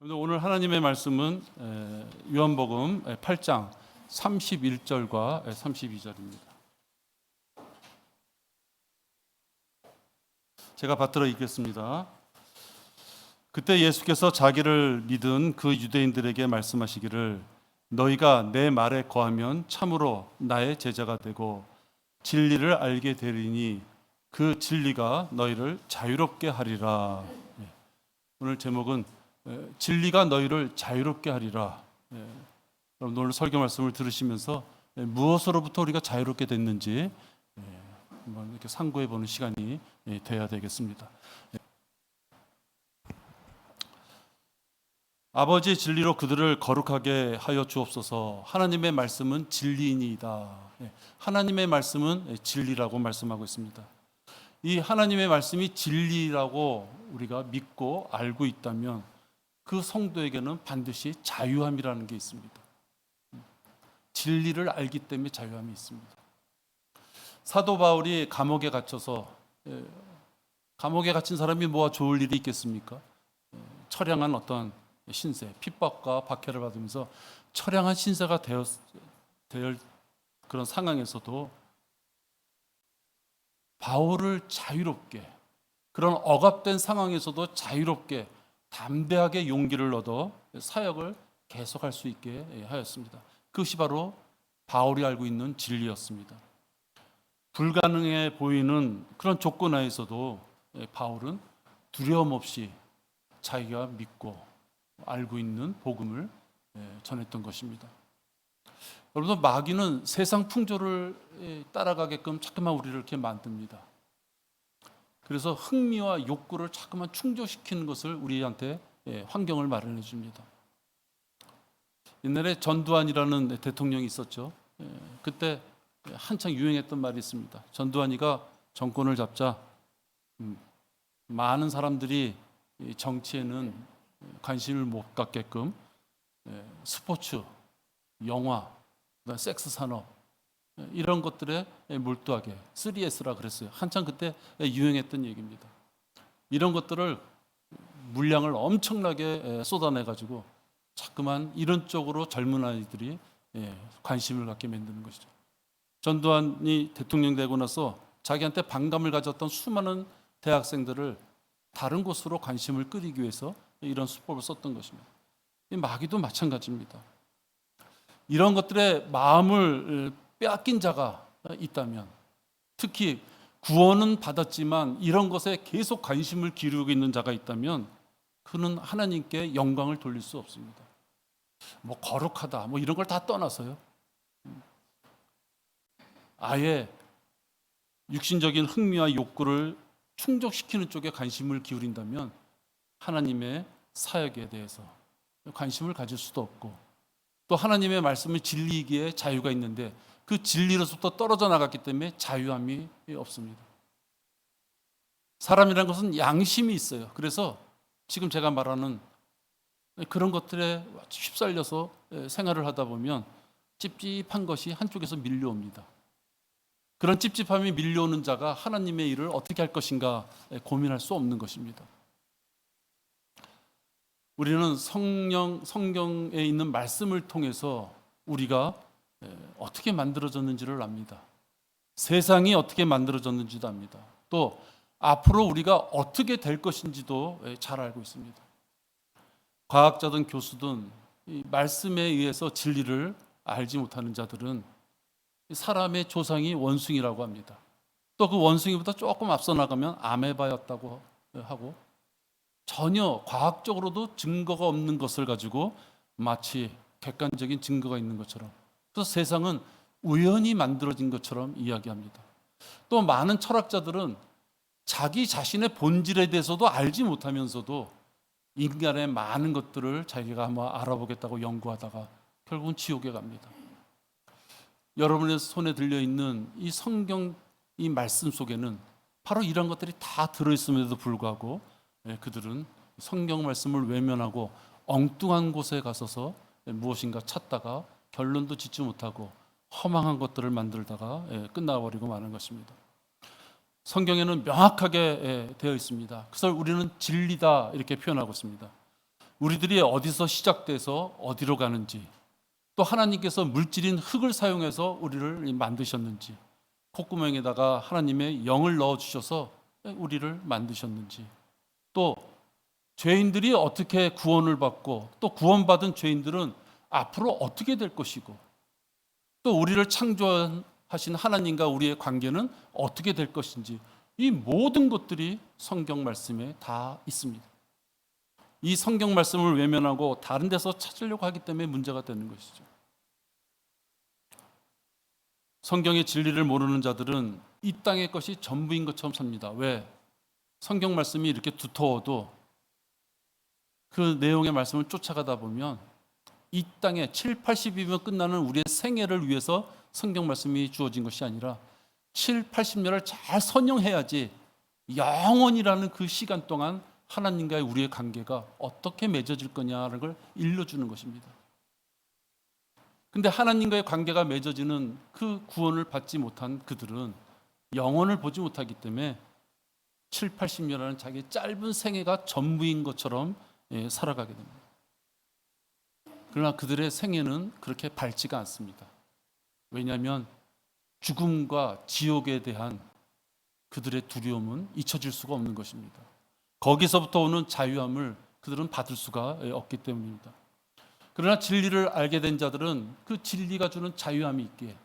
오늘 하나님의 말씀은 요한복음 8장 31절과 32절입니다. 제가 받들어 읽겠습니다. 그때 예수께서 자기를 믿은 그 유대인들에게 말씀하시기를 너희가 내 말에 거하면 참으로 나의 제자가 되고 진리를 알게 되리니 그 진리가 너희를 자유롭게 하리라. 오늘 제목은 진리가 너희를 자유롭게 하리라. 여러분 오늘 설교 말씀을 들으시면서 무엇으로부터 우리가 자유롭게 됐는지 한번 이렇게 상고해 보는 시간이 돼야 되겠습니다. 아버지의 진리로 그들을 거룩하게 하여 주옵소서. 하나님의 말씀은 진리이니이다. 하나님의 말씀은 진리라고 말씀하고 있습니다. 이 하나님의 말씀이 진리라고 우리가 믿고 알고 있다면 그 성도에게는 반드시 자유함이라는 게 있습니다. 진리를 알기 때문에 자유함이 있습니다. 사도 바울이 감옥에 갇혀서 감옥에 갇힌 사람이 뭐가 좋을 일이 있겠습니까? 처량한 어떤 신세, 핍박과 박해를 받으면서 처량한 신세가 될 그런 상황에서도 바울을 자유롭게, 그런 억압된 상황에서도 자유롭게 담대하게 용기를 얻어 사역을 계속할 수 있게 하였습니다. 그것이 바로 바울이 알고 있는 진리였습니다. 불가능해 보이는 그런 조건 하에서도 바울은 두려움 없이 자기가 믿고 알고 있는 복음을 전했던 것입니다. 여러분, 마귀는 세상 풍조를 따라가게끔 자꾸만 우리를 이렇게 만듭니다. 그래서 흥미와 욕구를 자꾸만 충족시키는 것을 우리한테 환경을 마련해 줍니다. 옛날에 전두환이라는 대통령이 있었죠. 그때 한창 유행했던 말이 있습니다. 전두환이가 정권을 잡자 많은 사람들이 정치에는 관심을 못 갖게끔 스포츠, 영화, 섹스 산업 이런 것들에 몰두하게 3S라 그랬어요. 한창 그때 유행했던 얘기입니다. 이런 것들을 물량을 엄청나게 쏟아내가지고 자꾸만 이런 쪽으로 젊은 아이들이 관심을 갖게 만드는 것이죠. 전두환이 대통령 되고 나서 자기한테 반감을 가졌던 수많은 대학생들을 다른 곳으로 관심을 끌기 위해서 이런 수법을 썼던 것입니다. 마귀도 마찬가지입니다. 이런 것들에 마음을 빼앗긴 자가 있다면, 특히 구원은 받았지만 이런 것에 계속 관심을 기울이고 있는 자가 있다면 그는 하나님께 영광을 돌릴 수 없습니다. 뭐 거룩하다 뭐 이런 걸 다 떠나서요, 아예 육신적인 흥미와 욕구를 충족시키는 쪽에 관심을 기울인다면 하나님의 사역에 대해서 관심을 가질 수도 없고, 또 하나님의 말씀은 진리이기에 자유가 있는데 그 진리로부터 떨어져 나갔기 때문에 자유함이 없습니다. 사람이라는 것은 양심이 있어요. 그래서 지금 제가 말하는 그런 것들에 휩쓸려서 생활을 하다 보면 찝찝한 것이 한쪽에서 밀려옵니다. 그런 찝찝함이 밀려오는 자가 하나님의 일을 어떻게 할 것인가 고민할 수 없는 것입니다. 우리는 성경에 있는 말씀을 통해서 우리가 어떻게 만들어졌는지를 압니다. 세상이 어떻게 만들어졌는지도 압니다. 또 앞으로 우리가 어떻게 될 것인지도 잘 알고 있습니다. 과학자든 교수든 이 말씀에 의해서 진리를 알지 못하는 자들은 사람의 조상이 원숭이라고 합니다. 또 그 원숭이보다 조금 앞서 나가면 아메바였다고 하고, 전혀 과학적으로도 증거가 없는 것을 가지고 마치 객관적인 증거가 있는 것처럼, 그래서 세상은 우연히 만들어진 것처럼 이야기합니다. 또 많은 철학자들은 자기 자신의 본질에 대해서도 알지 못하면서도 인간의 많은 것들을 자기가 한번 알아보겠다고 연구하다가 결국은 지옥에 갑니다. 여러분의 손에 들려있는 이 성경 이 말씀 속에는 바로 이런 것들이 다 들어있음에도 불구하고 그들은 성경 말씀을 외면하고 엉뚱한 곳에 가서서 무엇인가 찾다가 결론도 짓지 못하고 허망한 것들을 만들다가 끝나버리고 마는 것입니다. 성경에는 명확하게 되어 있습니다. 그래서 우리는 진리다 이렇게 표현하고 있습니다. 우리들이 어디서 시작돼서 어디로 가는지, 또 하나님께서 물질인 흙을 사용해서 우리를 만드셨는지, 콧구멍에다가 하나님의 영을 넣어주셔서 우리를 만드셨는지, 또 죄인들이 어떻게 구원을 받고 또 구원받은 죄인들은 앞으로 어떻게 될 것이고, 또 우리를 창조하신 하나님과 우리의 관계는 어떻게 될 것인지, 이 모든 것들이 성경 말씀에 다 있습니다. 이 성경 말씀을 외면하고 다른 데서 찾으려고 하기 때문에 문제가 되는 것이죠. 성경의 진리를 모르는 자들은 이 땅의 것이 전부인 것처럼 삽니다. 왜? 성경 말씀이 이렇게 두터워도 그 내용의 말씀을 쫓아가다 보면 이 땅에 7, 80이면 끝나는 우리의 생애를 위해서 성경 말씀이 주어진 것이 아니라 7, 80년을 잘 선용해야지 영원이라는 그 시간 동안 하나님과의 우리의 관계가 어떻게 맺어질 거냐는 걸 일러주는 것입니다. 근데 하나님과의 관계가 맺어지는 그 구원을 받지 못한 그들은 영원을 보지 못하기 때문에 7, 80년이라는 자기 짧은 생애가 전부인 것처럼 살아가게 됩니다. 그러나 그들의 생애는 그렇게 밝지가 않습니다. 왜냐하면 죽음과 지옥에 대한 그들의 두려움은 잊혀질 수가 없는 것입니다. 거기서부터 오는 자유함을 그들은 받을 수가 없기 때문입니다. 그러나 진리를 알게 된 자들은 그 진리가 주는 자유함이 있기에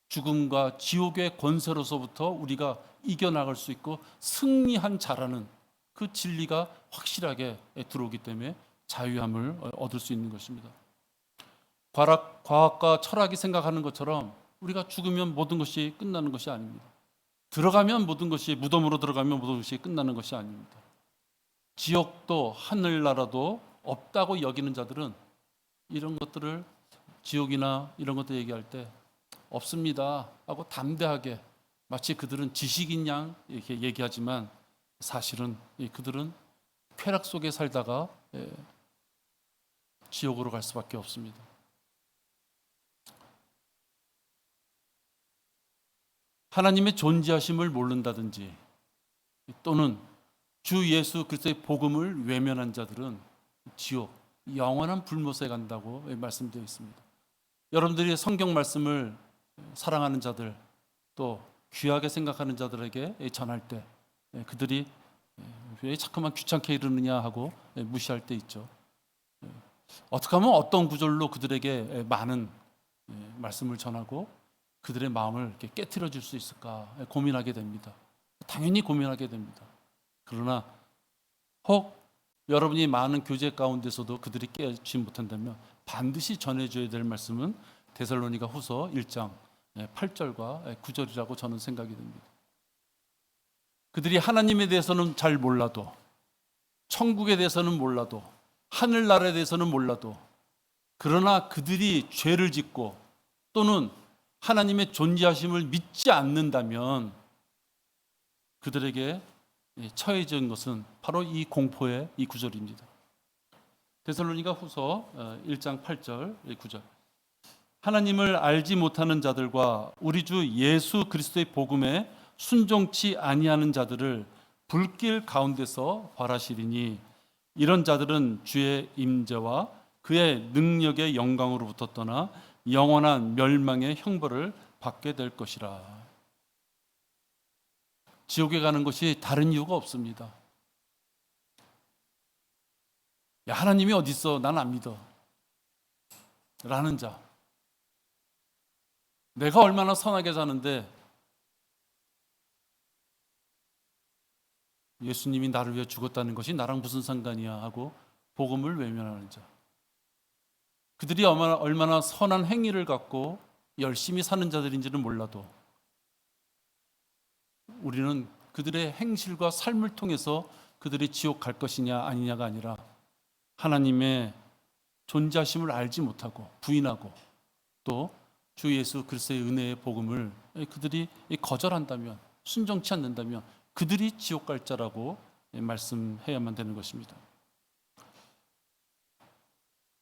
죽음과 지옥의 권세로서부터 우리가 이겨나갈 수 있고 승리한 자라는 그 진리가 확실하게 들어오기 때문에 자유함을 얻을 수 있는 것입니다. 과학과 철학이 생각하는 것처럼 우리가 죽으면 모든 것이 끝나는 것이 아닙니다. 들어가면 모든 것이, 무덤으로 들어가면 모든 것이 끝나는 것이 아닙니다. 지옥도 하늘나라도 없다고 여기는 자들은 이런 것들을, 지옥이나 이런 것들 얘기할 때 없습니다 하고 담대하게, 마치 그들은 지식인 양 이렇게 얘기하지만 사실은 그들은 쾌락 속에 살다가 지옥으로 갈 수밖에 없습니다. 하나님의 존재하심을 모른다든지 또는 주 예수 그리스도의 복음을 외면한 자들은 지옥, 영원한 불못에 간다고 말씀되어 있습니다. 여러분들이 성경 말씀을 사랑하는 자들, 또 귀하게 생각하는 자들에게 전할 때 그들이 왜 자꾸만 귀찮게 이러느냐 하고 무시할 때 있죠. 어떻게 하면 어떤 구절로 그들에게 많은 말씀을 전하고 그들의 마음을 이렇게 깨트려 줄 수 있을까 고민하게 됩니다. 당연히 고민하게 됩니다. 그러나 혹 여러분이 많은 교제 가운데서도 그들이 깨닫지 못한다면 반드시 전해줘야 될 말씀은 데살로니가 후서 1장 8절과 9절이라고 저는 생각이 듭니다. 그들이 하나님에 대해서는 잘 몰라도, 천국에 대해서는 몰라도, 하늘나라에 대해서는 몰라도, 그러나 그들이 죄를 짓고 또는 하나님의 존재하심을 믿지 않는다면 그들에게 처해진 것은 바로 이 공포의 이 구절입니다. 데살로니가 후서 1장 8절 9절. 하나님을 알지 못하는 자들과 우리 주 예수 그리스도의 복음에 순종치 아니하는 자들을 불길 가운데서 벌하시리니 이런 자들은 주의 임재와 그의 능력의 영광으로부터 떠나 영원한 멸망의 형벌을 받게 될 것이라. 지옥에 가는 것이 다른 이유가 없습니다. 야, 하나님이 어디 있어? 난 안 믿어. 라는 자. 내가 얼마나 선하게 사는데 예수님이 나를 위해 죽었다는 것이 나랑 무슨 상관이야 하고 복음을 외면하는 자. 그들이 얼마나 선한 행위를 갖고 열심히 사는 자들인지는 몰라도 우리는 그들의 행실과 삶을 통해서 그들이 지옥 갈 것이냐 아니냐가 아니라 하나님의 존재하심을 알지 못하고 부인하고 또 주 예수 그리스도의 은혜의 복음을 그들이 거절한다면, 순종치 않는다면 그들이 지옥 갈 자라고 말씀해야만 되는 것입니다.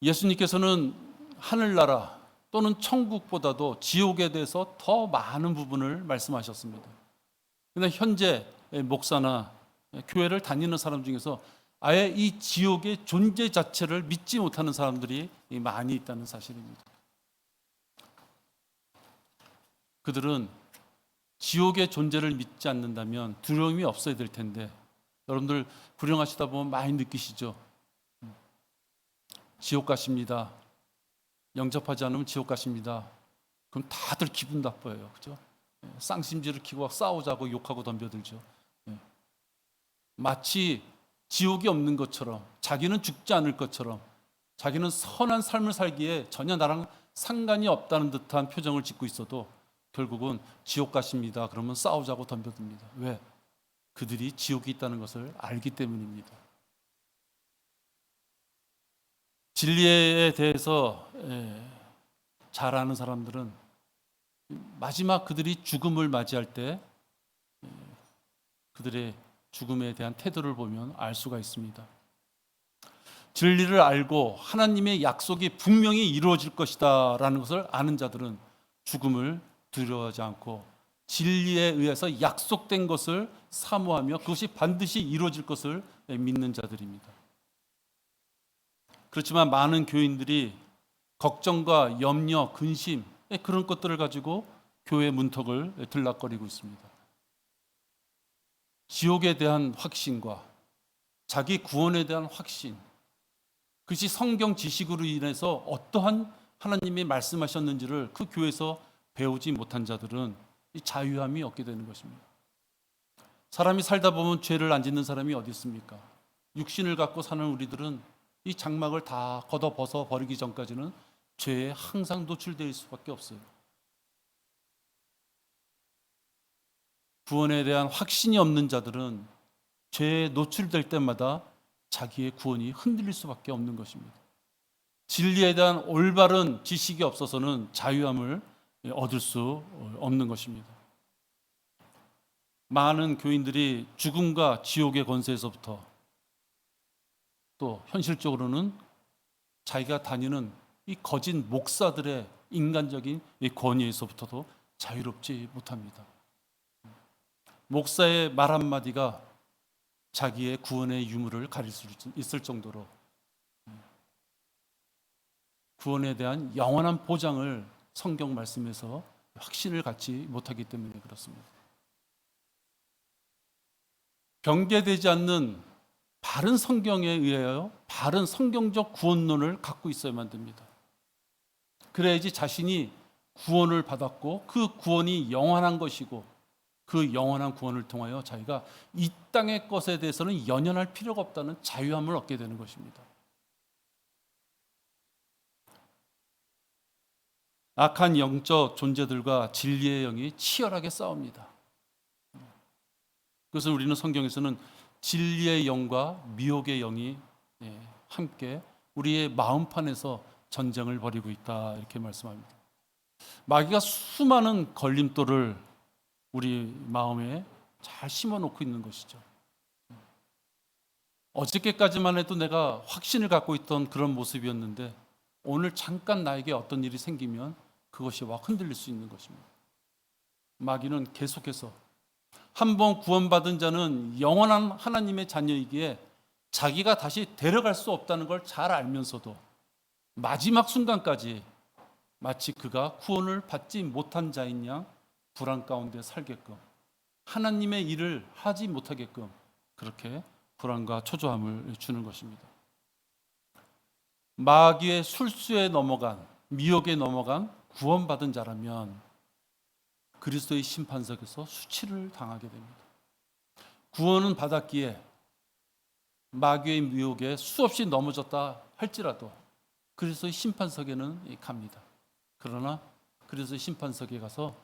예수님께서는 하늘나라 또는 천국보다도 지옥에 대해서 더 많은 부분을 말씀하셨습니다. 그런데 현재 목사나 교회를 다니는 사람 중에서 아예 이 지옥의 존재 자체를 믿지 못하는 사람들이 많이 있다는 사실입니다. 그들은 지옥의 존재를 믿지 않는다면 두려움이 없어야 될 텐데, 여러분들 불행하시다 보면 많이 느끼시죠? 지옥 가십니다. 영접하지 않으면 지옥 가십니다. 그럼 다들 기분 나빠요. 그죠? 쌍심지를 키고 싸우자고 욕하고 덤벼들죠. 마치 지옥이 없는 것처럼, 자기는 죽지 않을 것처럼, 자기는 선한 삶을 살기에 전혀 나랑 상관이 없다는 듯한 표정을 짓고 있어도 결국은 지옥 가십니다. 그러면 싸우자고 덤벼듭니다. 왜? 그들이 지옥이 있다는 것을 알기 때문입니다. 진리에 대해서 잘 아는 사람들은 마지막 그들이 죽음을 맞이할 때 그들의 죽음에 대한 태도를 보면 알 수가 있습니다. 진리를 알고 하나님의 약속이 분명히 이루어질 것이다 라는 것을 아는 자들은 죽음을 두려워하지 않고 진리에 의해서 약속된 것을 사모하며 그것이 반드시 이루어질 것을 믿는 자들입니다. 그렇지만 많은 교인들이 걱정과 염려, 근심 그런 것들을 가지고 교회 문턱을 들락거리고 있습니다. 지옥에 대한 확신과 자기 구원에 대한 확신, 그것이 성경 지식으로 인해서 어떠한 하나님이 말씀하셨는지를 그 교회에서 배우지 못한 자들은 이 자유함이 없게 되는 것입니다. 사람이 살다 보면 죄를 안 짓는 사람이 어디 있습니까? 육신을 갖고 사는 우리들은 이 장막을 다 걷어 벗어 버리기 전까지는 죄에 항상 노출될 수밖에 없어요. 구원에 대한 확신이 없는 자들은 죄에 노출될 때마다 자기의 구원이 흔들릴 수밖에 없는 것입니다. 진리에 대한 올바른 지식이 없어서는 자유함을 얻을 수 없는 것입니다. 많은 교인들이 죽음과 지옥의 권세에서부터 또 현실적으로는 자기가 다니는 이 거짓 목사들의 인간적인 이 권위에서부터도 자유롭지 못합니다. 목사의 말 한마디가 자기의 구원의 유무를 가릴 수 있을 정도로 구원에 대한 영원한 보장을 성경 말씀에서 확신을 갖지 못하기 때문에 그렇습니다. 경계되지 않는 바른 성경에 의하여 바른 성경적 구원론을 갖고 있어야만 됩니다. 그래야지 자신이 구원을 받았고 그 구원이 영원한 것이고 그 영원한 구원을 통하여 자기가 이 땅의 것에 대해서는 연연할 필요가 없다는 자유함을 얻게 되는 것입니다. 악한 영적 존재들과 진리의 영이 치열하게 싸웁니다. 그래서 우리는 성경에서는 진리의 영과 미혹의 영이 함께 우리의 마음판에서 전쟁을 벌이고 있다 이렇게 말씀합니다. 마귀가 수많은 걸림돌을 우리 마음에 잘 심어놓고 있는 것이죠. 어저께까지만 해도 내가 확신을 갖고 있던 그런 모습이었는데 오늘 잠깐 나에게 어떤 일이 생기면 그것이 막 흔들릴 수 있는 것입니다. 마귀는 계속해서 한번 구원받은 자는 영원한 하나님의 자녀이기에 자기가 다시 데려갈 수 없다는 걸 잘 알면서도 마지막 순간까지 마치 그가 구원을 받지 못한 자인 양 불안 가운데 살게끔 하나님의 일을 하지 못하게끔 그렇게 불안과 초조함을 주는 것입니다. 마귀의 술수에 넘어간 미혹에 넘어간 구원받은 자라면 그리스도의 심판석에서 수치를 당하게 됩니다. 구원은 받았기에 마귀의 미혹에 수없이 넘어졌다 할지라도 그리스도의 심판석에는 갑니다. 그러나 그리스도의 심판석에 가서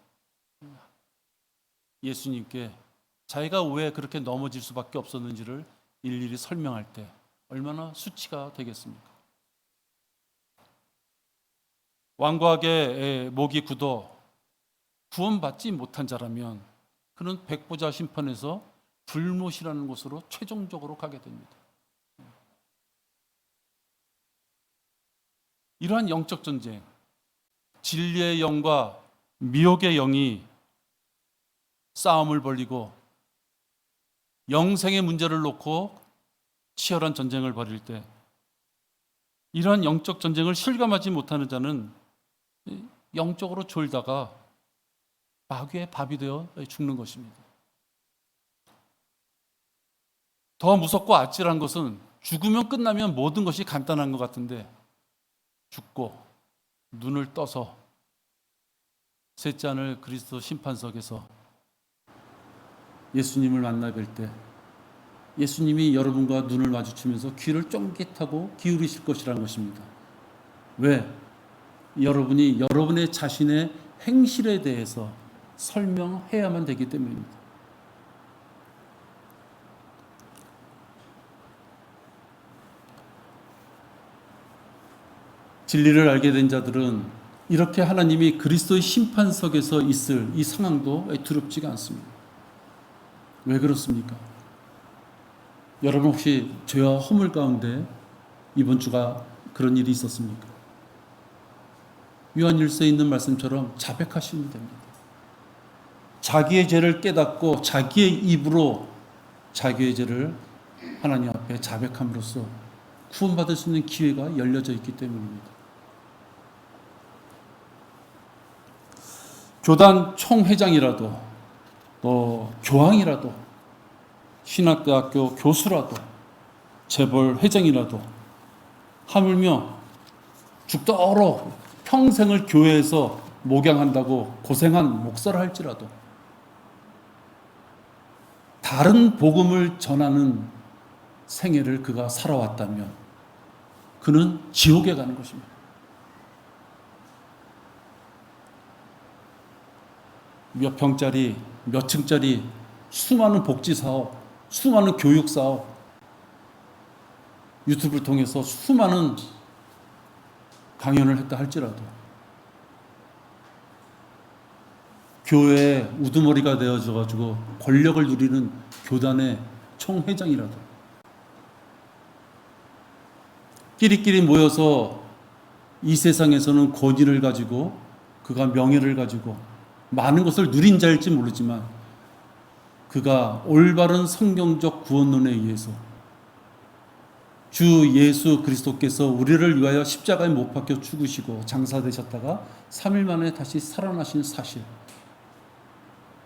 예수님께 자기가 왜 그렇게 넘어질 수밖에 없었는지를 일일이 설명할 때 얼마나 수치가 되겠습니까? 완고하게 목이 굳어 구원받지 못한 자라면 그는 백보자 심판에서 불못이라는 곳으로 최종적으로 가게 됩니다. 이러한 영적 전쟁, 진리의 영과 미혹의 영이 싸움을 벌이고 영생의 문제를 놓고 치열한 전쟁을 벌일 때 이러한 영적 전쟁을 실감하지 못하는 자는 영적으로 졸다가 마귀의 밥이 되어 죽는 것입니다. 더 무섭고 아찔한 것은 죽으면 끝나면 모든 것이 간단한 것 같은데 죽고 눈을 떠서 셋째 하늘 그리스도 심판석에서 예수님을 만나 뵐 때 예수님이 여러분과 눈을 마주치면서 귀를 쫑깃하고 기울이실 것이라는 것입니다. 왜? 여러분이 여러분의 자신의 행실에 대해서 설명해야만 되기 때문입니다. 진리를 알게 된 자들은 이렇게 하나님이 그리스도의 심판석에서 있을 이 상황도 두렵지가 않습니다. 왜 그렇습니까? 여러분 혹시 죄와 허물 가운데 이번 주가 그런 일이 있었습니까? 요한일서에 있는 말씀처럼 자백하시면 됩니다. 자기의 죄를 깨닫고 자기의 입으로 자기의 죄를 하나님 앞에 자백함으로써 구원받을 수 있는 기회가 열려져 있기 때문입니다. 교단 총회장이라도 또 교황이라도 신학대학교 교수라도 재벌 회장이라도 하물며 죽도록 평생을 교회에서 목양한다고 고생한 목사를 할지라도 다른 복음을 전하는 생애를 그가 살아왔다면 그는 지옥에 가는 것입니다. 몇 평짜리 몇 층짜리 수많은 복지사업, 수많은 교육사업, 유튜브를 통해서 수많은 강연을 했다 할지라도 교회의 우두머리가 되어져가지고 권력을 누리는 교단의 총회장이라도 끼리끼리 모여서 이 세상에서는 권위를 가지고 그가 명예를 가지고 많은 것을 누린 자일지 모르지만 그가 올바른 성경적 구원론에 의해서 주 예수 그리스도께서 우리를 위하여 십자가에 못 박혀 죽으시고 장사되셨다가 3일 만에 다시 살아나신 사실,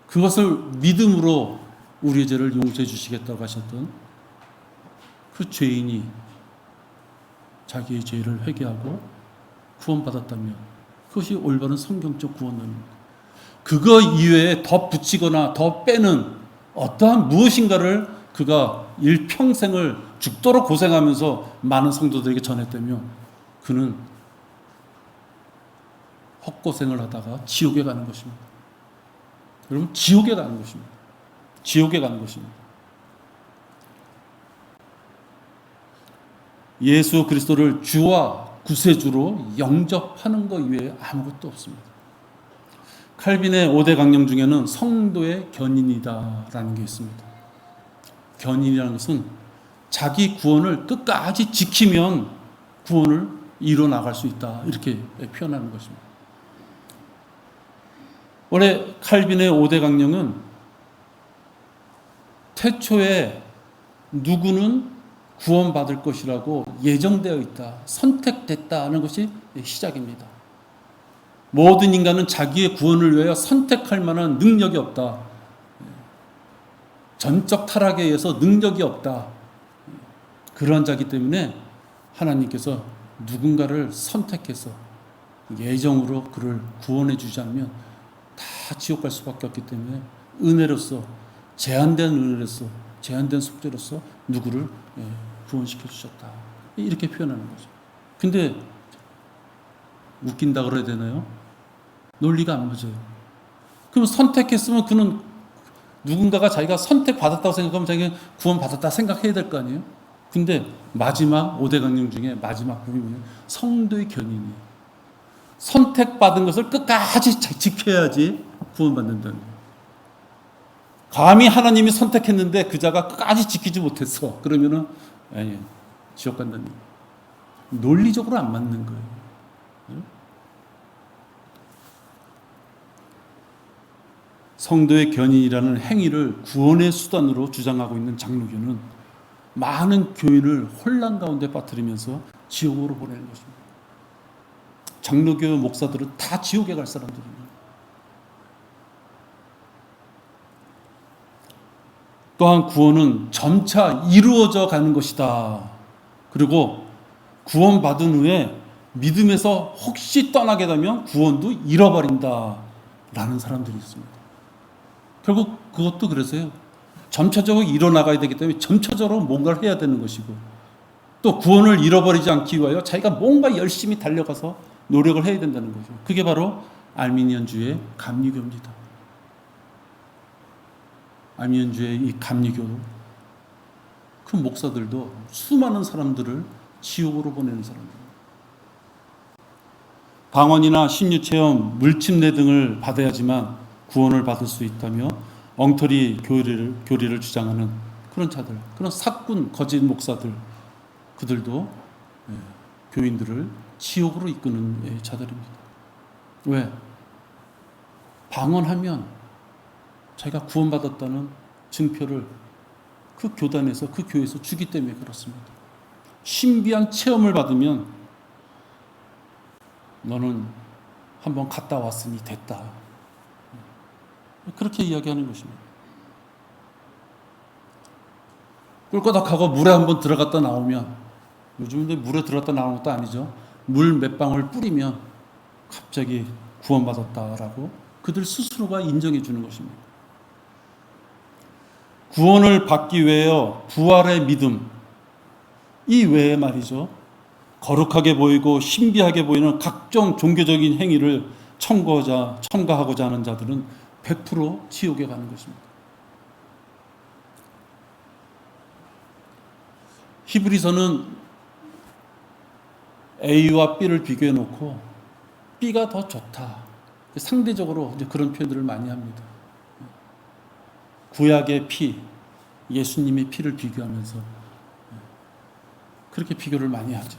그것을 믿음으로 우리의 죄를 용서해 주시겠다고 하셨던 그 죄인이 자기의 죄를 회개하고 구원받았다면 그것이 올바른 성경적 구원론입니다. 그거 이외에 더 붙이거나 더 빼는 어떠한 무엇인가를 그가 일평생을 죽도록 고생하면서 많은 성도들에게 전했다면 그는 헛고생을 하다가 지옥에 가는 것입니다. 여러분, 지옥에 가는 것입니다. 지옥에 가는 것입니다. 예수 그리스도를 주와 구세주로 영접하는 것 이외에 아무것도 없습니다. 칼빈의 5대 강령 중에는 성도의 견인이다라는 게 있습니다. 견인이라는 것은 자기 구원을 끝까지 지키면 구원을 이뤄 나갈 수 있다, 이렇게 표현하는 것입니다. 원래 칼빈의 5대 강령은 태초에 누구는 구원받을 것이라고 예정되어 있다, 선택됐다 하는 것이 시작입니다. 모든 인간은 자기의 구원을 위하여 선택할 만한 능력이 없다. 전적 타락에 의해서 능력이 없다. 그러한 자기 때문에 하나님께서 누군가를 선택해서 예정으로 그를 구원해 주지 않으면 다 지옥 갈 수밖에 없기 때문에 은혜로서, 제한된 은혜로서, 제한된 속죄로서 누구를 구원시켜 주셨다, 이렇게 표현하는 거죠. 근데 웃긴다 그래야 되나요? 논리가 안 맞아요. 그럼 선택했으면 그는 누군가가 자기가 선택받았다고 생각하면 자기가 구원받았다 생각해야 될 거 아니에요? 근데 마지막 5대 강령 중에 마지막 부분이 뭐냐면 성도의 견인이에요. 선택받은 것을 끝까지 지켜야지 구원받는다는 거예요. 감히 하나님이 선택했는데 그 자가 끝까지 지키지 못했어, 그러면은 아니, 지옥 간다는 거예요. 논리적으로 안 맞는 거예요. 성도의 견인이라는 행위를 구원의 수단으로 주장하고 있는 장로교는 많은 교인을 혼란 가운데 빠뜨리면서 지옥으로 보내는 것입니다. 장로교 목사들은 다 지옥에 갈 사람들입니다. 또한 구원은 점차 이루어져 가는 것이다. 그리고 구원받은 후에 믿음에서 혹시 떠나게 되면 구원도 잃어버린다 라는 사람들이 있습니다. 결국 그것도 그래서요. 점차적으로 일어나가야 되기 때문에 점차적으로 뭔가를 해야 되는 것이고, 또 구원을 잃어버리지 않기 위하여 자기가 뭔가 열심히 달려가서 노력을 해야 된다는 거죠. 그게 바로 알미니언주의 감리교입니다. 알미니언주의 이 감리교, 그 목사들도 수많은 사람들을 지옥으로 보내는 사람들. 방언이나 신유체험, 물침례 등을 받아야지만 구원을 받을 수 있다며 엉터리 교리를 주장하는 그런 자들, 그런 사꾼 거짓 목사들, 그들도 교인들을 지옥으로 이끄는 자들입니다. 왜? 방언하면 자기가 구원받았다는 증표를 그 교단에서, 그 교회에서 주기 때문에 그렇습니다. 신비한 체험을 받으면 너는 한번 갔다 왔으니 됐다. 그렇게 이야기하는 것입니다. 꿀거덕하고 물에 한번 들어갔다 나오면, 요즘은 물에 들어갔다 나오는 것도 아니죠. 물 몇 방울 뿌리면 갑자기 구원받았다라고 그들 스스로가 인정해 주는 것입니다. 구원을 받기 위하여 부활의 믿음, 이 외에 말이죠, 거룩하게 보이고 신비하게 보이는 각종 종교적인 행위를 첨가하고자 하는 자들은 100% 지옥에 가는 것입니다. 히브리서는 A와 B를 비교해 놓고 B가 더 좋다, 상대적으로 이제 그런 표현들을 많이 합니다. 구약의 피, 예수님의 피를 비교하면서 그렇게 비교를 많이 하죠.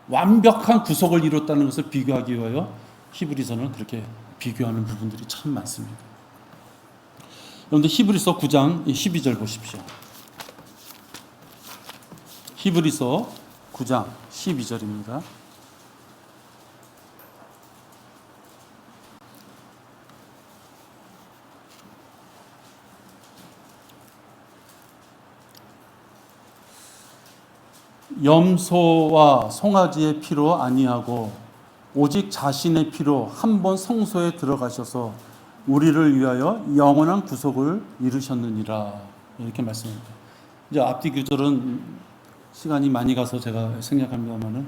완벽한 구속을 이뤘다는 것을 비교하기 위하여 히브리서는 그렇게 비교하는 부분들이 참 많습니다. 여러분들 히브리서 9장 12절 보십시오. 히브리서 9장 12절입니다. 염소와 송아지의 피로 아니하고 오직 자신의 피로 한 번 성소에 들어가셔서 우리를 위하여 영원한 구속을 이루셨느니라, 이렇게 말씀합니다. 이제 앞뒤 구절은 시간이 많이 가서 제가 생략합니다만은,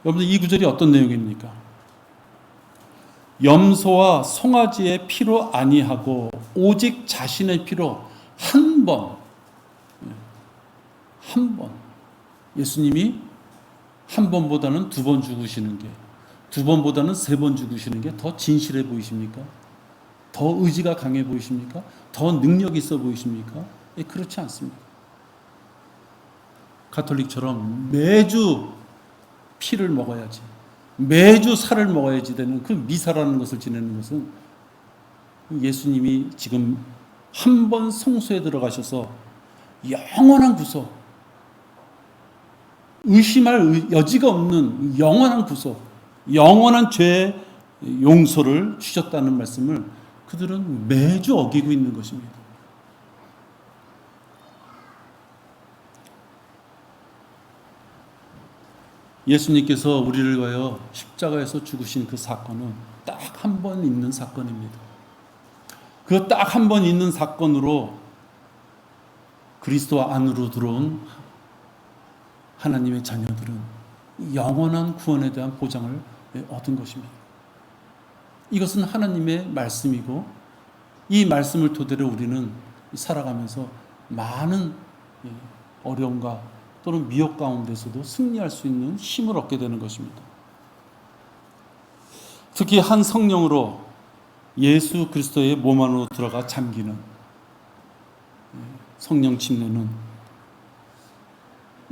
여러분들 이 구절이 어떤 내용입니까? 염소와 송아지의 피로 아니하고 오직 자신의 피로 한 번, 예수님이 한 번보다는 두 번 죽으시는 게, 두 번보다는 세 번 죽으시는 게 더 진실해 보이십니까? 더 의지가 강해 보이십니까? 더 능력 있어 보이십니까? 그렇지 않습니다. 가톨릭처럼 매주 피를 먹어야지, 매주 살을 먹어야지 되는 그 미사라는 것을 지내는 것은, 예수님이 지금 한 번 성소에 들어가셔서 영원한 구속, 의심할 여지가 없는 영원한 구속, 영원한 죄의 용서를 주셨다는 말씀을 그들은 매주 어기고 있는 것입니다. 예수님께서 우리를 위하여 십자가에서 죽으신 그 사건은 딱 한 번 있는 사건입니다. 그 딱 한 번 있는 사건으로 그리스도 안으로 들어온 하나님의 자녀들은 영원한 구원에 대한 보장을 얻은 것입니다. 이것은 하나님의 말씀이고, 이 말씀을 토대로 우리는 살아가면서 많은 어려움과 또는 미혹 가운데서도 승리할 수 있는 힘을 얻게 되는 것입니다. 특히 한 성령으로 예수 그리스도의 몸 안으로 들어가 잠기는 성령 침례는,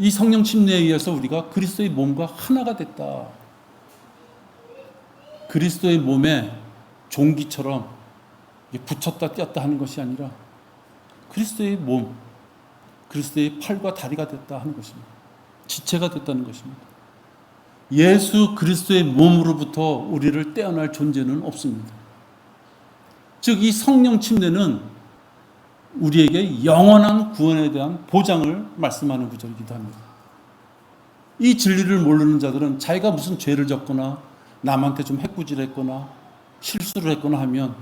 이 성령 침례에 의해서 우리가 그리스도의 몸과 하나가 됐다. 그리스도의 몸에 종기처럼 붙였다 떼었다 하는 것이 아니라, 그리스도의 몸, 그리스도의 팔과 다리가 됐다 하는 것입니다. 지체가 됐다는 것입니다. 예수 그리스도의 몸으로부터 우리를 떼어날 존재는 없습니다. 즉, 이 성령 침례는 우리에게 영원한 구원에 대한 보장을 말씀하는 구절이기도 합니다. 이 진리를 모르는 자들은 자기가 무슨 죄를 졌거나 남한테 좀 해꾸질했거나 실수를 했거나 하면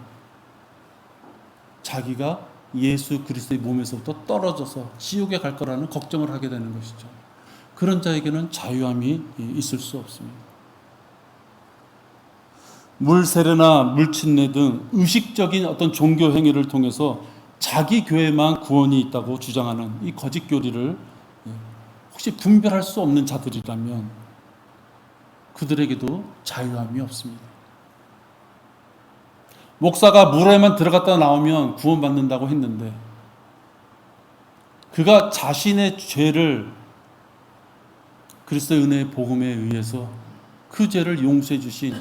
자기가 예수 그리스도의 몸에서부터 떨어져서 지옥에 갈 거라는 걱정을 하게 되는 것이죠. 그런 자에게는 자유함이 있을 수 없습니다. 물 세례나 물 침례 등 의식적인 어떤 종교 행위를 통해서 자기 교회만 구원이 있다고 주장하는 이 거짓 교리를 혹시 분별할 수 없는 자들이라면 그들에게도 자유함이 없습니다. 목사가 물에만 들어갔다 나오면 구원받는다고 했는데 그가 자신의 죄를 그리스도의 은혜의 복음에 의해서 그 죄를 용서해 주신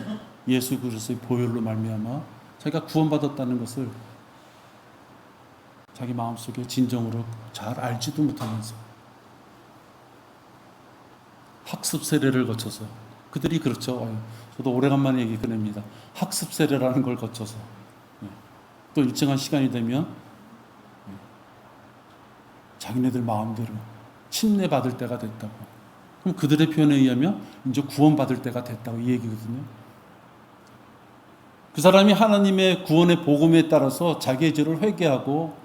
예수 그리스도의 보혈로 말미암아 자기가 구원받았다는 것을 자기 마음속에 진정으로 잘 알지도 못하면서 학습 세례를 거쳐서 그들이 그렇죠. 저도 오래간만에 얘기 꺼냅니다. 학습 세례라는 걸 거쳐서 또 일정한 시간이 되면 자기네들 마음대로 침례 받을 때가 됐다고. 그럼 그들의 표현에 의하면 이제 구원받을 때가 됐다고 이 얘기거든요. 그 사람이 하나님의 구원의 복음에 따라서 자기의 죄를 회개하고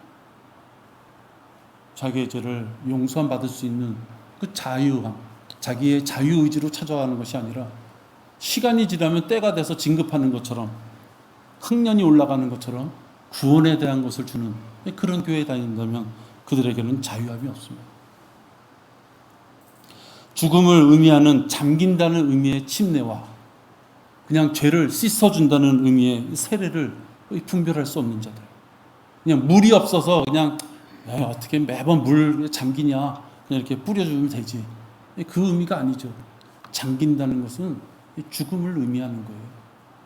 자기의 죄를 용서함 받을 수 있는 그 자유함, 자기의 자유의지로 찾아가는 것이 아니라 시간이 지나면 때가 돼서 진급하는 것처럼 학년이 올라가는 것처럼 구원에 대한 것을 주는 그런 교회에 다닌다면 그들에게는 자유함이 없습니다. 죽음을 의미하는 잠긴다는 의미의 침례와 그냥 죄를 씻어준다는 의미의 세례를 분별할 수 없는 자들, 그냥 물이 없어서 그냥 어떻게 매번 물 잠기냐 그냥 이렇게 뿌려주면 되지, 그 의미가 아니죠. 잠긴다는 것은 죽음을 의미하는 거예요.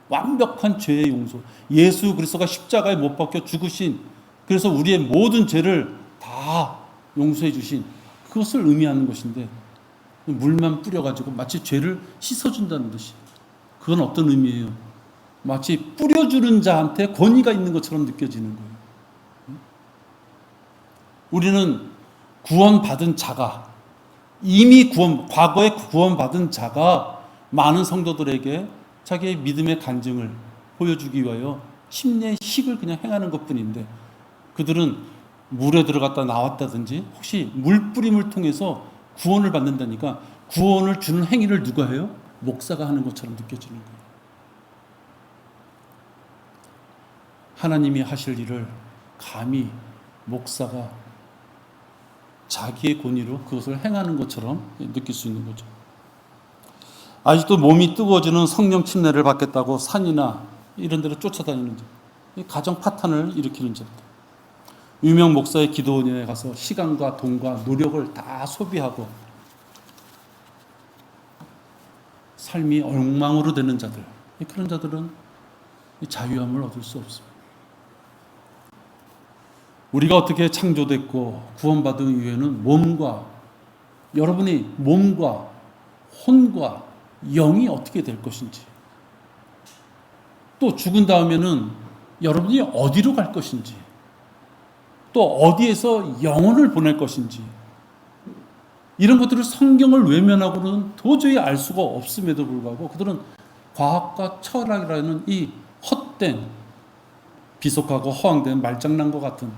완벽한 죄의 용서, 예수 그리스도가 십자가에 못 박혀 죽으신, 그래서 우리의 모든 죄를 다 용서해 주신 그것을 의미하는 것인데 물만 뿌려가지고 마치 죄를 씻어준다는 듯이, 그건 어떤 의미예요? 마치 뿌려주는 자한테 권위가 있는 것처럼 느껴지는 거예요. 우리는 구원받은 자가, 이미 과거에 구원받은 자가 많은 성도들에게 자기의 믿음의 간증을 보여주기 위하여 침례식을 그냥 행하는 것뿐인데, 그들은 물에 들어갔다 나왔다든지 혹시 물뿌림을 통해서 구원을 받는다니까 구원을 주는 행위를 누가 해요? 목사가 하는 것처럼 느껴지는 거예요. 하나님이 하실 일을 감히 목사가 자기의 권위로 그것을 행하는 것처럼 느낄 수 있는 거죠. 아직도 몸이 뜨거워지는 성령 침례를 받겠다고 산이나 이런 데로 쫓아다니는 자, 가정 파탄을 일으키는 자들, 유명 목사의 기도원에 가서 시간과 돈과 노력을 다 소비하고 삶이 엉망으로 되는 자들, 그런 자들은 자유함을 얻을 수 없습니다. 우리가 어떻게 창조됐고 구원받은 이후에는 여러분이 몸과 혼과 영이 어떻게 될 것인지, 또 죽은 다음에는 여러분이 어디로 갈 것인지, 또 어디에서 영혼을 보낼 것인지, 이런 것들을 성경을 외면하고는 도저히 알 수가 없음에도 불구하고 그들은 과학과 철학이라는 이 헛된, 비속하고 허황된 말장난과 같은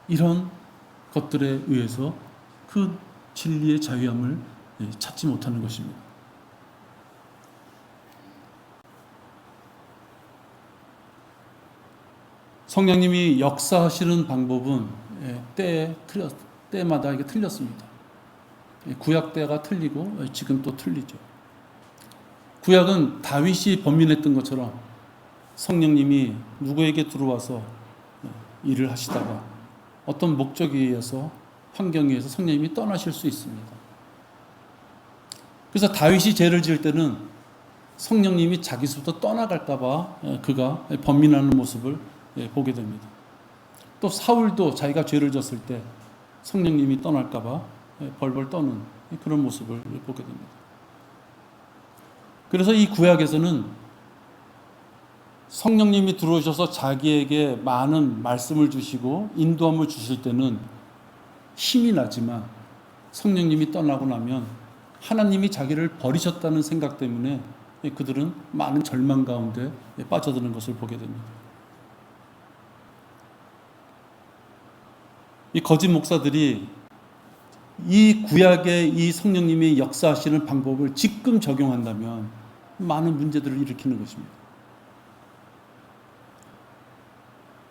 이런 것들에 의해서 그 진리의 자유함을 찾지 못하는 것입니다. 성령님이 역사하시는 방법은 때마다 이게 틀렸습니다. 구약 때가 틀리고 지금 또 틀리죠. 구약은 다윗이 범민했던 것처럼 성령님이 누구에게 들어와서 일을 하시다가 어떤 목적에 의해서, 환경에 의해서 성령님이 떠나실 수 있습니다. 그래서 다윗이 죄를 지을 때는 성령님이 자기서부터 떠나갈까 봐 그가 범민하는 모습을 보게 됩니다. 또 사울도 자기가 죄를 졌을 때 성령님이 떠날까봐 벌벌 떠는 그런 모습을 보게 됩니다. 그래서 이 구약에서는 성령님이 들어오셔서 자기에게 많은 말씀을 주시고 인도함을 주실 때는 힘이 나지만 성령님이 떠나고 나면 하나님이 자기를 버리셨다는 생각 때문에 그들은 많은 절망 가운데 빠져드는 것을 보게 됩니다. 이 거짓 목사들이 이 구약의 이 성령님이 역사하시는 방법을 지금 적용한다면 많은 문제들을 일으키는 것입니다.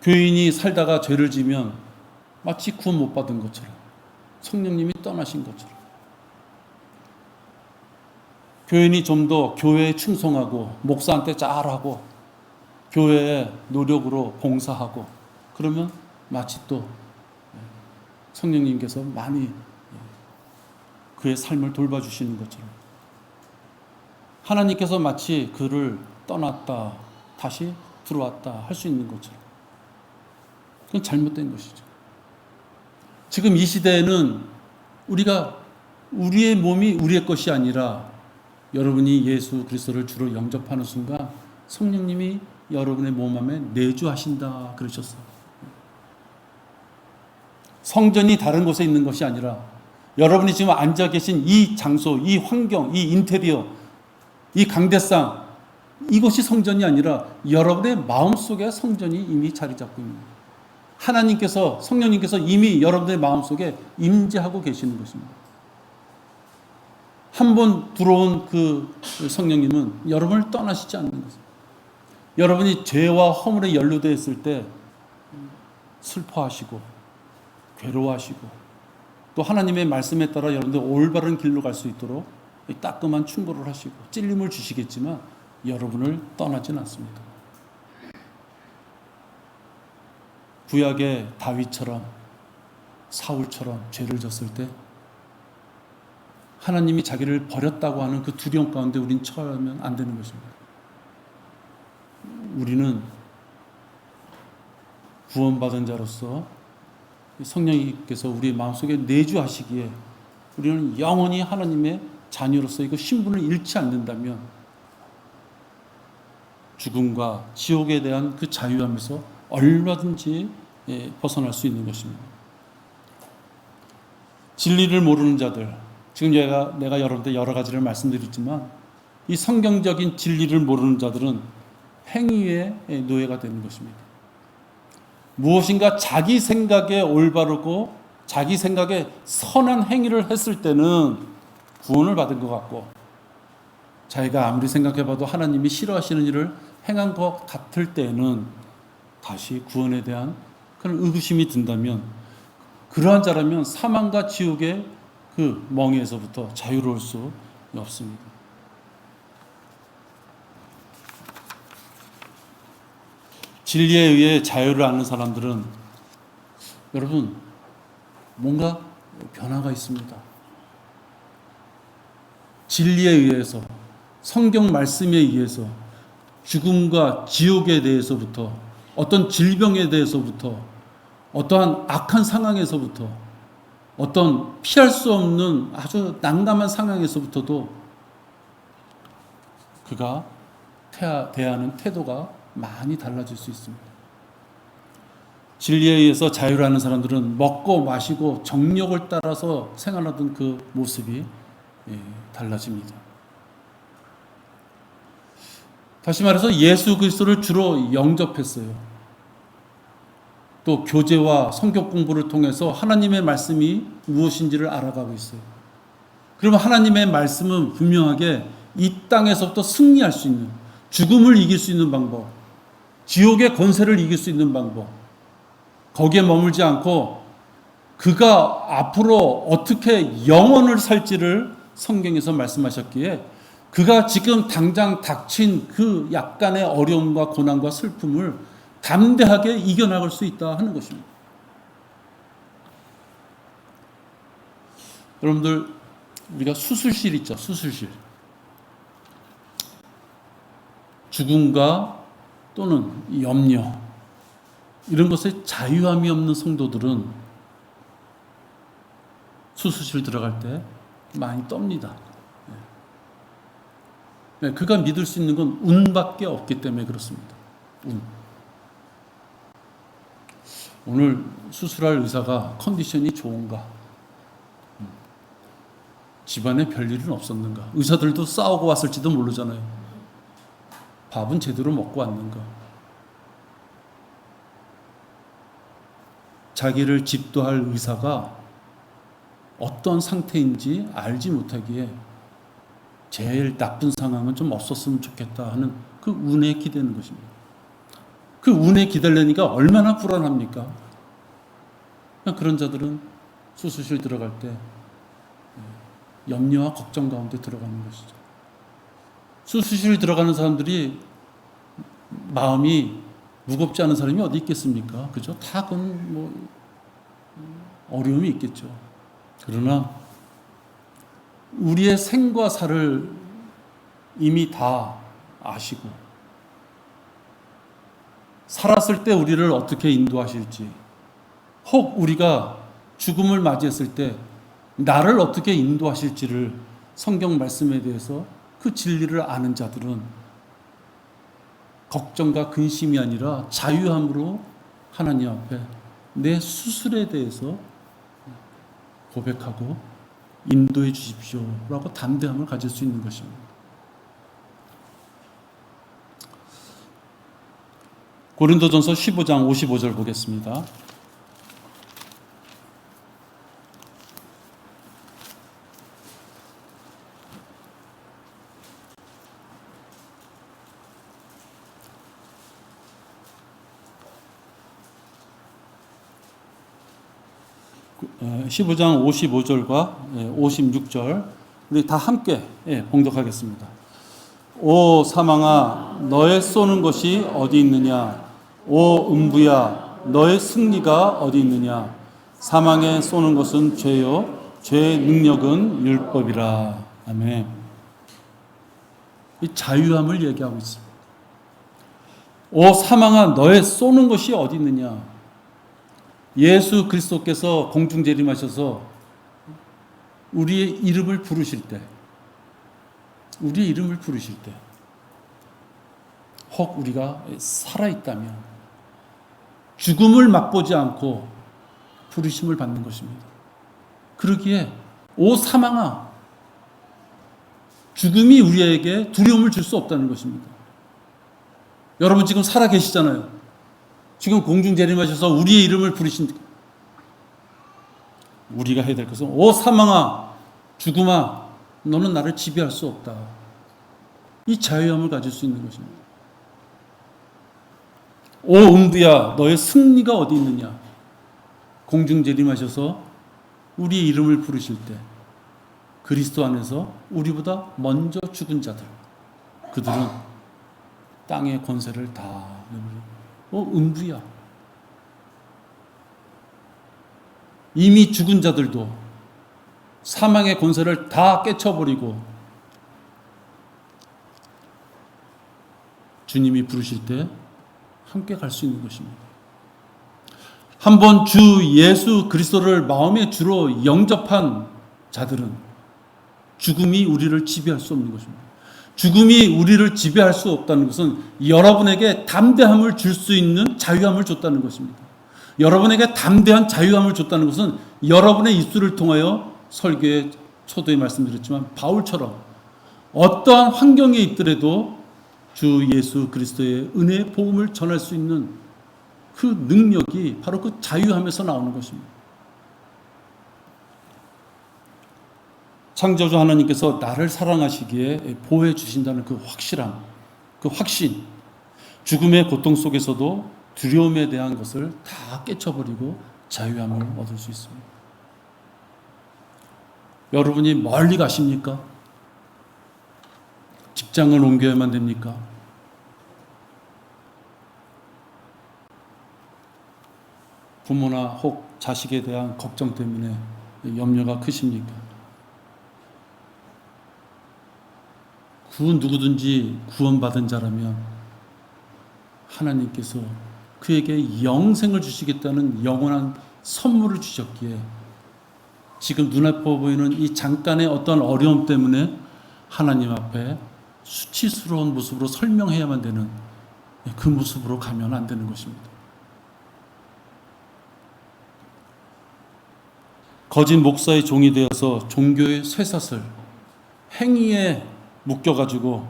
교인이 살다가 죄를 지면 마치 구원 못 받은 것처럼, 성령님이 떠나신 것처럼, 교인이 좀 더 교회에 충성하고 목사한테 잘하고 교회에 노력으로 봉사하고 그러면 마치 또 성령님께서 많이 그의 삶을 돌봐주시는 것처럼, 하나님께서 마치 그를 떠났다 다시 들어왔다 할 수 있는 것처럼, 그건 잘못된 것이죠. 지금 이 시대에는 우리가 우리의 몸이 우리의 것이 아니라 여러분이 예수 그리스도를 주로 영접하는 순간 성령님이 여러분의 몸 안에 내주하신다 그러셨어요. 성전이 다른 곳에 있는 것이 아니라 여러분이 지금 앉아 계신 이 장소, 이 환경, 이 인테리어, 이 강대상, 이것이 성전이 아니라 여러분의 마음속에 성전이 이미 자리 잡고 있는 거예요. 하나님께서, 성령님께서 이미 여러분의 마음속에 임재하고 계시는 것입니다. 한 번 들어온 그 성령님은 여러분을 떠나시지 않는 것입니다. 여러분이 죄와 허물에 연루되어 있을 때 슬퍼하시고 괴로워하시고 또 하나님의 말씀에 따라 여러분들 올바른 길로 갈 수 있도록 따끔한 충고를 하시고 찔림을 주시겠지만 여러분을 떠나지는 않습니다. 구약의 다윗처럼 사울처럼 죄를 졌을 때 하나님이 자기를 버렸다고 하는 그 두려움 가운데 우린 처하면 안 되는 것입니다. 우리는 구원받은 자로서 성령님께서 우리 마음속에 내주하시기에 우리는 영원히 하나님의 자녀로서 이거 신분을 잃지 않는다면 죽음과 지옥에 대한 그 자유함에서 얼마든지 벗어날 수 있는 것입니다. 진리를 모르는 자들, 지금 내가 여러분들 여러 가지를 말씀드렸지만 이 성경적인 진리를 모르는 자들은 행위의 노예가 되는 것입니다. 무엇인가 자기 생각에 올바르고 자기 생각에 선한 행위를 했을 때는 구원을 받은 것 같고, 자기가 아무리 생각해봐도 하나님이 싫어하시는 일을 행한 것 같을 때는 다시 구원에 대한 그런 의구심이 든다면 그러한 자라면 사망과 지옥의 그 멍에서부터 자유로울 수 없습니다. 진리에 의해 자유를 아는 사람들은 여러분 뭔가 변화가 있습니다. 진리에 의해서, 성경 말씀에 의해서 죽음과 지옥에 대해서부터, 어떤 질병에 대해서부터, 어떠한 악한 상황에서부터, 어떤 피할 수 없는 아주 난감한 상황에서부터도 그가 대하는 태도가 많이 달라질 수 있습니다. 진리에 의해서 자유를 하는 사람들은 먹고 마시고 정욕을 따라서 생활하던 그 모습이 달라집니다. 다시 말해서 예수 그리스도를 주로 영접했어요. 또 교제와 성경 공부를 통해서 하나님의 말씀이 무엇인지를 알아가고 있어요. 그러면 하나님의 말씀은 분명하게 이 땅에서부터 승리할 수 있는, 죽음을 이길 수 있는 방법, 지옥의 권세를 이길 수 있는 방법, 거기에 머물지 않고 그가 앞으로 어떻게 영원을 살지를 성경에서 말씀하셨기에 그가 지금 당장 닥친 그 약간의 어려움과 고난과 슬픔을 담대하게 이겨나갈 수 있다 하는 것입니다. 여러분들, 우리가 수술실 있죠, 수술실. 죽음과 또는 염려, 이런 것에 자유함이 없는 성도들은 수술실 들어갈 때 많이 떱니다. 그가 믿을 수 있는 건 운밖에 없기 때문에 그렇습니다. 운. 오늘 수술할 의사가 컨디션이 좋은가? 집안에 별일은 없었는가? 의사들도 싸우고 왔을지도 모르잖아요. 밥은 제대로 먹고 왔는가? 자기를 집도할 의사가 어떤 상태인지 알지 못하기에 제일 나쁜 상황은 좀 없었으면 좋겠다 하는 그 운에 기대는 것입니다. 그 운에 기다리니까 얼마나 불안합니까? 그런 자들은 수술실 들어갈 때 염려와 걱정 가운데 들어가는 것이죠. 수술실 들어가는 사람들이 마음이 무겁지 않은 사람이 어디 있겠습니까? 그죠? 다 그건 뭐 어려움이 있겠죠. 그러나 우리의 생과 사를 이미 다 아시고 살았을 때 우리를 어떻게 인도하실지, 혹 우리가 죽음을 맞이했을 때 나를 어떻게 인도하실지를 성경 말씀에 대해서 그 진리를 아는 자들은 걱정과 근심이 아니라 자유함으로 하나님 앞에 내 수술에 대해서 고백하고 인도해 주십시오라고 담대함을 가질 수 있는 것입니다. 고린도전서 15장 55절 보겠습니다. 어, 15장 55절과 56절 우리 다 함께 봉독하겠습니다. 오 사망아 너의 쏘는 것이 어디 있느냐? 오 음부야 너의 승리가 어디 있느냐? 사망에 쏘는 것은 죄요 죄의 능력은 율법이라. 아멘. 이 자유함을 얘기하고 있습니다. 오 사망아 너의 쏘는 것이 어디 있느냐? 예수 그리스도께서 공중 재림하셔서 우리의 이름을 부르실 때, 혹 우리가 살아있다면 죽음을 맛보지 않고 부르심을 받는 것입니다. 그러기에 오 사망아, 죽음이 우리에게 두려움을 줄 수 없다는 것입니다. 여러분 지금 살아 계시잖아요. 지금 공중 재림하셔서 우리의 이름을 부르신, 우리가 해야 될 것은 오 사망아 죽음아 너는 나를 지배할 수 없다. 이 자유함을 가질 수 있는 것입니다. 오 음부야 너의 승리가 어디 있느냐? 공중 재림하셔서 우리의 이름을 부르실 때 그리스도 안에서 우리보다 먼저 죽은 자들, 그들은 땅의 권세를 다 내버리고, 음부야 이미 죽은 자들도 사망의 권세를 다 깨쳐버리고 주님이 부르실 때 함께 갈 수 있는 것입니다. 한번 주 예수 그리스도를 마음의 주로 영접한 자들은 죽음이 우리를 지배할 수 없는 것입니다. 죽음이 우리를 지배할 수 없다는 것은 여러분에게 담대함을 줄 수 있는 자유함을 줬다는 것입니다. 여러분에게 담대한 자유함을 줬다는 것은 여러분의 입술을 통하여 설교에 초도에 말씀드렸지만 바울처럼 어떠한 환경에 있더라도 주 예수 그리스도의 은혜의 복음을 전할 수 있는 그 능력이 바로 그 자유함에서 나오는 것입니다. 창조주 하나님께서 나를 사랑하시기에 보호해 주신다는 그 확실함, 그 확신, 죽음의 고통 속에서도 두려움에 대한 것을 다 깨쳐버리고 자유함을 얻을 수 있습니다. 여러분이 멀리 가십니까? 직장을 옮겨야만 됩니까? 부모나 혹 자식에 대한 걱정 때문에 염려가 크십니까? 그 누구든지 구원받은 자라면 하나님께서 그에게 영생을 주시겠다는 영원한 선물을 주셨기에 지금 눈앞에 보이는 이 잠깐의 어떤 어려움 때문에 하나님 앞에 수치스러운 모습으로 설명해야만 되는 그 모습으로 가면 안 되는 것입니다. 거짓 목사의 종이 되어서 종교의 쇠사슬, 행위에 묶여가지고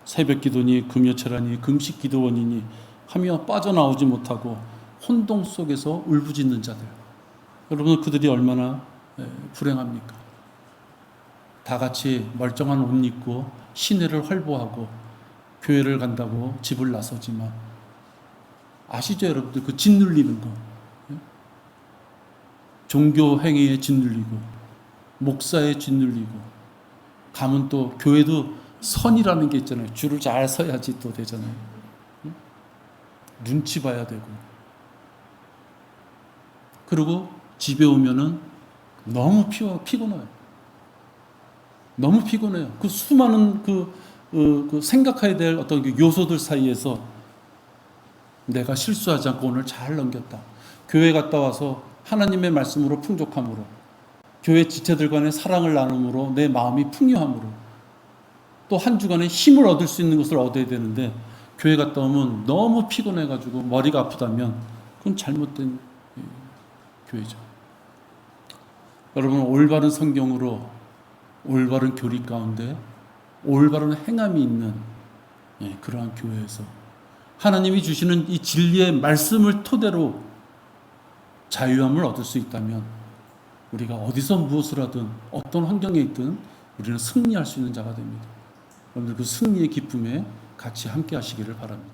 새벽기도니 금요철하니 금식기도원이니 하며 빠져나오지 못하고 혼동 속에서 울부짖는 자들, 여러분 그들이 얼마나 불행합니까? 다 같이 멀쩡한 옷 입고 시내를 활보하고 교회를 간다고 집을 나서지만 아시죠 여러분들? 그 짓눌리는 거, 종교 행위에 짓눌리고 목사에 짓눌리고, 가면 또 교회도 선이라는 게 있잖아요. 줄을 잘 서야지 또 되잖아요. 눈치 봐야 되고. 그리고 집에 오면은 너무 피곤해요. 너무 피곤해요. 그 수많은 그 생각해야 될 어떤 그 요소들 사이에서 내가 실수하지 않고 오늘 잘 넘겼다. 교회 갔다 와서 하나님의 말씀으로 풍족함으로, 교회 지체들 간의 사랑을 나눔으로 내 마음이 풍요함으로, 또 한 주간에 힘을 얻을 수 있는 것을 얻어야 되는데 교회 갔다 오면 너무 피곤해가지고 머리가 아프다면 그건 잘못된 교회죠. 여러분, 올바른 성경으로 올바른 교리 가운데 올바른 행함이 있는 그러한 교회에서 하나님이 주시는 이 진리의 말씀을 토대로 자유함을 얻을 수 있다면 우리가 어디서 무엇을 하든 어떤 환경에 있든 우리는 승리할 수 있는 자가 됩니다. 여러분들 그 승리의 기쁨에 같이 함께 하시기를 바랍니다.